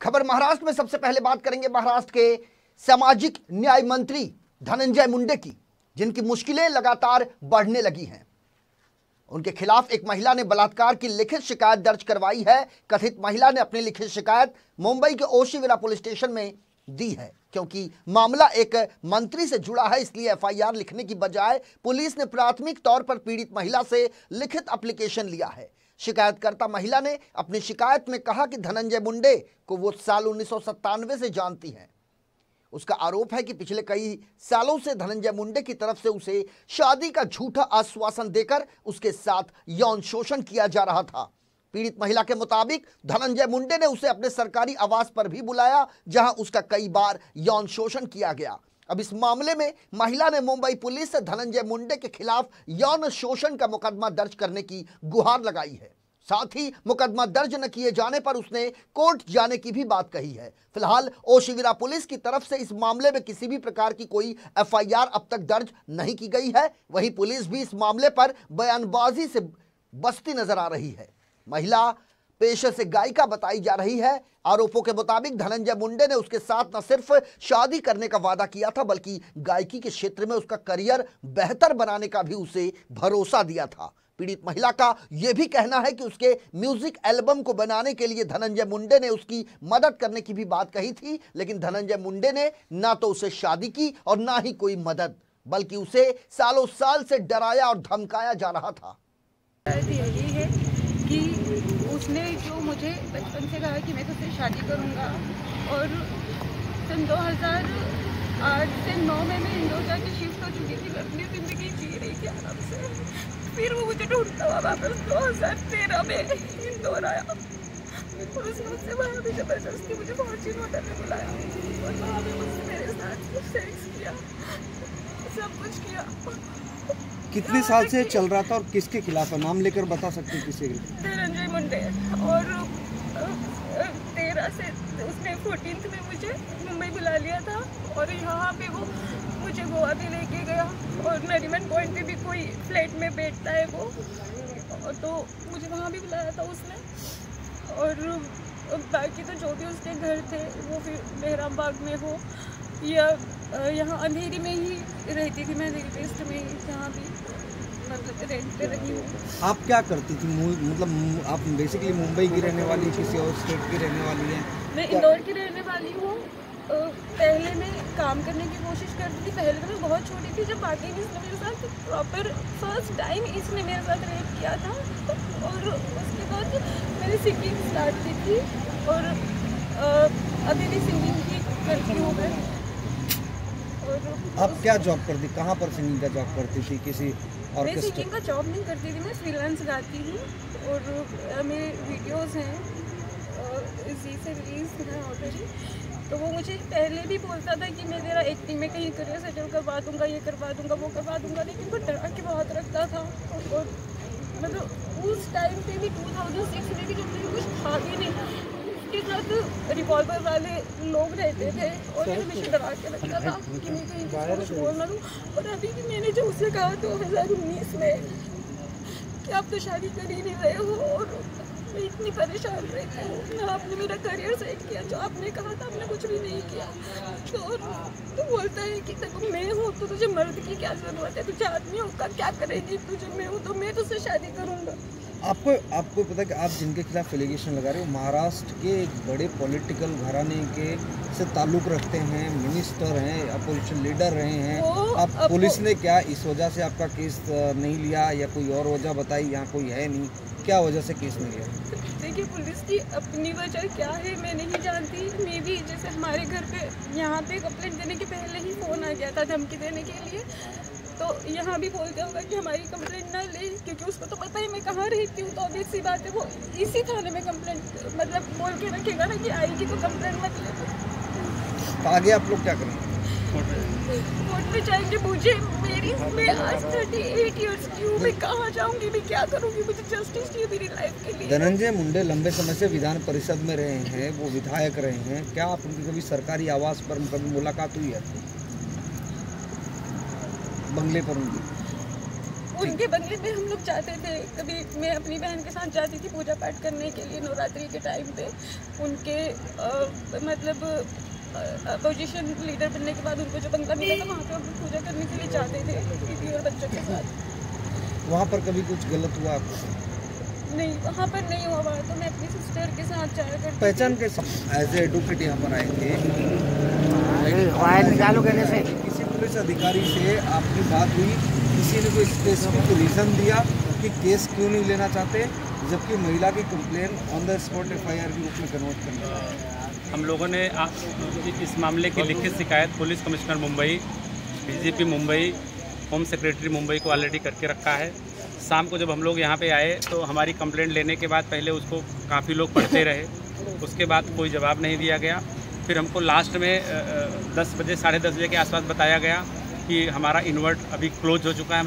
खबर महाराष्ट्र में। सबसे पहले बात करेंगे महाराष्ट्र के सामाजिक न्याय मंत्री धनंजय मुंडे की, जिनकी मुश्किलें लगातार बढ़ने लगी हैं। उनके खिलाफ एक महिला ने बलात्कार की लिखित शिकायत दर्ज करवाई है। कथित महिला ने अपनी लिखित शिकायत मुंबई के ओशिवरा पुलिस स्टेशन में दी है। क्योंकि मामला एक मंत्री से जुड़ा है, इसलिए एफआईआर लिखने की बजाय पुलिस ने प्राथमिक तौर पर पीड़ित महिला से लिखित एप्लीकेशन लिया है। शिकायतकर्ता महिला ने अपनी शिकायत में कहा कि धनंजय मुंडे को वो साल 1997 से जानती हैं। उसका आरोप है कि पिछले कई सालों से धनंजय मुंडे की तरफ से उसे शादी का झूठा आश्वासन देकर उसके साथ यौन शोषण किया जा रहा था। पीड़ित महिला के मुताबिक धनंजय मुंडे ने उसे अपने सरकारी आवास पर भी बुलाया, जहां उसका कई बार यौन शोषण किया गया। अब इस मामले में महिला ने मुंबई पुलिस से धनंजय मुंडे के खिलाफ यौन शोषण का मुकदमा दर्ज करने की गुहार लगाई है। साथ ही मुकदमा दर्ज न किए जाने पर उसने कोर्ट जाने की भी बात कही है। फिलहाल ओशिवरा पुलिस की तरफ से इस मामले में किसी भी प्रकार की कोई एफआईआर अब तक दर्ज नहीं की गई है। वहीं पुलिस भी इस मामले पर बयानबाजी से बचती नजर आ रही है। महिला पेशे से गायिका बताई जा रही है। आरोपों के मुताबिक धनंजय मुंडे ने उसके साथ न सिर्फ शादी करने का वादा किया था, बल्कि गायकी के क्षेत्र में उसका करियर बेहतर बनाने का भी उसे भरोसा दिया था। पीड़ित महिला का यह भी कहना है कि उसके म्यूजिक एल्बम को बनाने के लिए धनंजय मुंडे ने उसकी मदद करने की भी बात कही थी, लेकिन धनंजय मुंडे ने ना तो उसे शादी की और ना ही कोई मदद, बल्कि उसे सालों साल से डराया और धमकाया जा रहा था। यही है कि उसने जो मुझे बचपन से कहा कि मैं तुझसे शादी करूंगा, और सन 2008 से 9 में मैं इंदौर जाके शिफ्ट हो चुकी थी। मैं अपनी ज़िंदगी जी रही थी आराम से। फिर वो मुझे ढूंढता हुआ वापस 2013 में इंदौर आया और उसने मुझसे वहाँ भी ज़बरदस्ती मुझे फॉर्च्यून होटल में बुलाया और वहाँ भी मुझसे मेरे साथ सेक्स किया, सब कुछ किया। कितने साल से चल रहा था और किसके खिलाफ है? नाम लेकर बता सकते हैं किसी के? धनंजय मुंडे। और 13 से उसने 14th में मुझे मुंबई बुला लिया था और यहाँ पे वो मुझे गोवा भी लेके गया और नरीमन पॉइंट पे भी कोई फ्लैट में बैठता है वो, तो मुझे वहाँ भी बुलाया था उसने। और बाकी तो जो भी उसके घर थे वो फिर मेहराम बाग में हो या यहाँ अंधेरी में ही रहती थी मैं, वेस्ट में ही, जहाँ भी मतलब रेंट पे रही हूँ। आप क्या करती थी? मतलब आप बेसिकली मुंबई की रहने वाली, किसी और स्टेट की रहने वाली हैं? मैं इंदौर की रहने वाली हूँ। पहले मैं काम करने की कोशिश करती थी। पहले तो मैं बहुत छोटी थी जब आके इसने मेरे साथ प्रॉपर फर्स्ट टाइम इसने मेरे साथ रेप किया था, और उसके बाद मैंने सिंगिंग स्टार्ट की थी और अभी भी सिंगिंग की करती हूँ मैं। आप क्या जॉब करती? कहाँ पर सिंगिंग का जॉब करती थी? किसी मैं सिंगिंग का जॉब नहीं करती थी, मैं फ्रीलांस गाती हूँ और मेरे वीडियोस हैं इसी से रिलीज हैं ऑलरेडी। तो वो मुझे पहले भी बोलता था कि मैं तेरा एक्टिंग में कहीं करियर सेटल करवा दूंगा, ये करवा दूंगा, वो करवा दूंगा, लेकिन वो डरा के बहुत रखता था। और मतलब उस टाइम पे भी 2006 में भी जब मुझे कुछ था भी नहीं, उसके साथ रिवॉल्वर वाले लोग रहते थे और हमेशा डरा के रखता था कि मैं कहीं कुछ बोल ना दूँ। और अभी भी मैंने जो उससे कहा 2019 में कि आप तो शादी कर ही नहीं रहे हो और मैं इतनी परेशान रहती हूँ, ना आपने मेरा करियर सेट किया, जो आपने कहा था आपने कुछ भी नहीं किया। तो बोलता है कि देखो मैं हूँ तो तुझे मर्द की क्या ज़रूरत है, तुझे आदमी होगा क्या करेगी, तुझे मैं हूँ तो मैं तुझसे शादी करूँगा। आपको पता है कि आप जिनके खिलाफ एलिगेशन लगा रहे हो महाराष्ट्र के एक बड़े पॉलिटिकल घराने के से ताल्लुक़ रखते हैं, मिनिस्टर हैं, अपोजिशन लीडर रहे हैं। अब पुलिस ने क्या इस वजह से आपका केस नहीं लिया या कोई और वजह बताई? यहाँ कोई है नहीं, क्या वजह से केस नहीं लिया? देखिए पुलिस की अपनी वजह क्या है मैं नहीं जानती। मे भी जैसे हमारे घर पे यहाँ पे कंप्लेंट देने के पहले ही फ़ोन आ गया था धमकी देने के लिए, तो यहाँ भी बोलते होगा कि हमारी कंप्लेंट ना ले, क्योंकि उसको तो पता है मैं कहाँ रहती हूँ। तो ऑब्वियस सी बात है वो इसी थाने में कंप्लेंट मतलब बोल के रखेगा ना कि आएगी तो कंप्लेंट मत ले। तो आगे आप लोग क्या करेंगे? कोर्ट में जाएंगे। मुझे मैं आज 38 इयर्स की हूँ, मैं कहाँ जाऊँगी, मैं क्या करूँगी, मुझे जस्टिस चाहिए मेरी लाइफ के लिए। धनंजय मुंडे लंबे समय से विधान परिषद में रहे हैं, वो विधायक रहे हैं। क्या आप उनकी कभी सरकारी आवास पर कभी मुलाकात हुई है? बंगले पर उनकी उनके बंगले में हम लोग जाते थे, कभी मैं अपनी बहन के साथ जाती थी पूजा पाठ करने के लिए नवरात्रि के टाइम पे। उनके मतलब अपोजिशन लीडर बनने के बाद उनको जो बंगला मिला था वहाँ पे हम पूजा करने के लिए जाते थे दीदी और बच्चों के साथ। वहाँ पर कभी कुछ गलत हुआ आपको? नहीं, वहाँ पर नहीं हुआ बात, तो मैं अपनी सिस्टर के साथ जाया करती थी। पहचान कैसे? एज ए एडवोकेट यहाँ पर आए थे, निकालो कहने से किसी पुलिस अधिकारी से आपकी बात हुई, किसी ने कोई स्पेसिफिक रीज़न दिया कि केस क्यों नहीं लेना चाहते, जबकि महिला की complain on the spot FIR के रूप में कन्वर्ट करना? हम लोगों ने इस मामले की लिखित शिकायत police commissioner Mumbai, DGP Mumbai, home secretary Mumbai को ऑलरेडी करके रखा है। शाम को जब हम लोग यहाँ पे आए तो हमारी कंप्लेंट लेने के बाद पहले उसको काफ़ी लोग पढ़ते रहे, उसके बाद कोई जवाब नहीं दिया गया। फिर हमको लास्ट में 10 बजे, 10:30 बजे के आसपास बताया गया कि हमारा इन्वर्ट अभी क्लोज हो चुका है,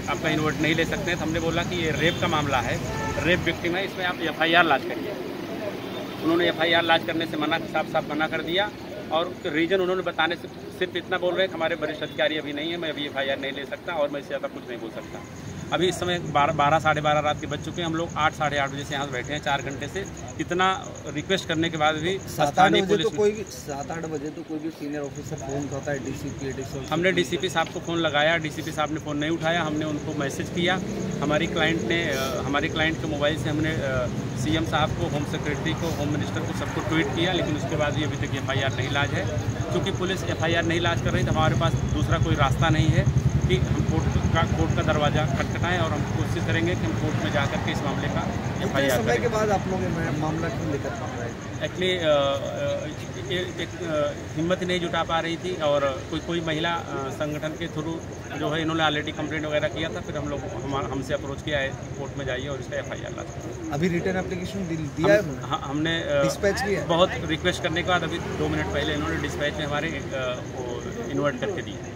आपका इन्वर्ट नहीं ले सकते हैं। तो हमने बोला कि ये रेप का मामला है, रेप विक्टिम है, इसमें आप FIR लॉन्च करिए। उन्होंने FIR लॉन्च करने से साफ मना कर दिया, और रीज़न उन्होंने बताने से सिर्फ इतना बोल रहे हैं कि हमारे वरिष्ठ अधिकारी अभी नहीं है, मैं अभी FIR नहीं ले सकता और मैं इससे ज़्यादा कुछ नहीं बोल सकता। अभी इस समय 12 साढ़े 12 रात के बज चुके हैं। हम लोग 8 साढ़े 8 बजे से यहाँ बैठे हैं, 4 घंटे से। इतना रिक्वेस्ट करने के बाद भी स्थानीय पुलिस 7-8 बजे तो कोई भी सीनियर ऑफिसर फ़ोन करता है, DCP ADC। हमने DCP साहब को फ़ोन लगाया, DCP साहब ने फ़ोन नहीं उठाया। हमने उनको मैसेज किया, हमारे क्लाइंट के मोबाइल से हमने CM साहब को, होम सेक्रेटरी को, होम मिनिस्टर को, सबको ट्वीट किया, लेकिन उसके बाद भी अभी तक FIR नहीं लॉन्च है। क्योंकि पुलिस FIR नहीं लॉन्च कर रही तो हमारे पास दूसरा कोई रास्ता नहीं है कि हम कोर्ट का दरवाज़ा खटखटाएं, और हम कोशिश करेंगे कि हम कोर्ट में जाकर के इस मामले का FIR करें। समय के बाद आप लोग मामला क्यों लेकर पा रहे हैं? एक्चुअली एक हिम्मत नहीं जुटा पा रही थी, और कोई महिला संगठन के थ्रू जो है इन्होंने ऑलरेडी कंप्लेंट वगैरह किया था। फिर हम लोग हमसे अप्रोच किया है कोर्ट में जाइए और इसका FIR लॉन्च करें। अभी रिटर्न एप्लीकेशन दिया है? हाँ, हमने डिस्पैच किया है। बहुत रिक्वेस्ट करने के बाद अभी 2 मिनट पहले इन्होंने डिस्पैच में हमारे इन्वर्ट करके दिए।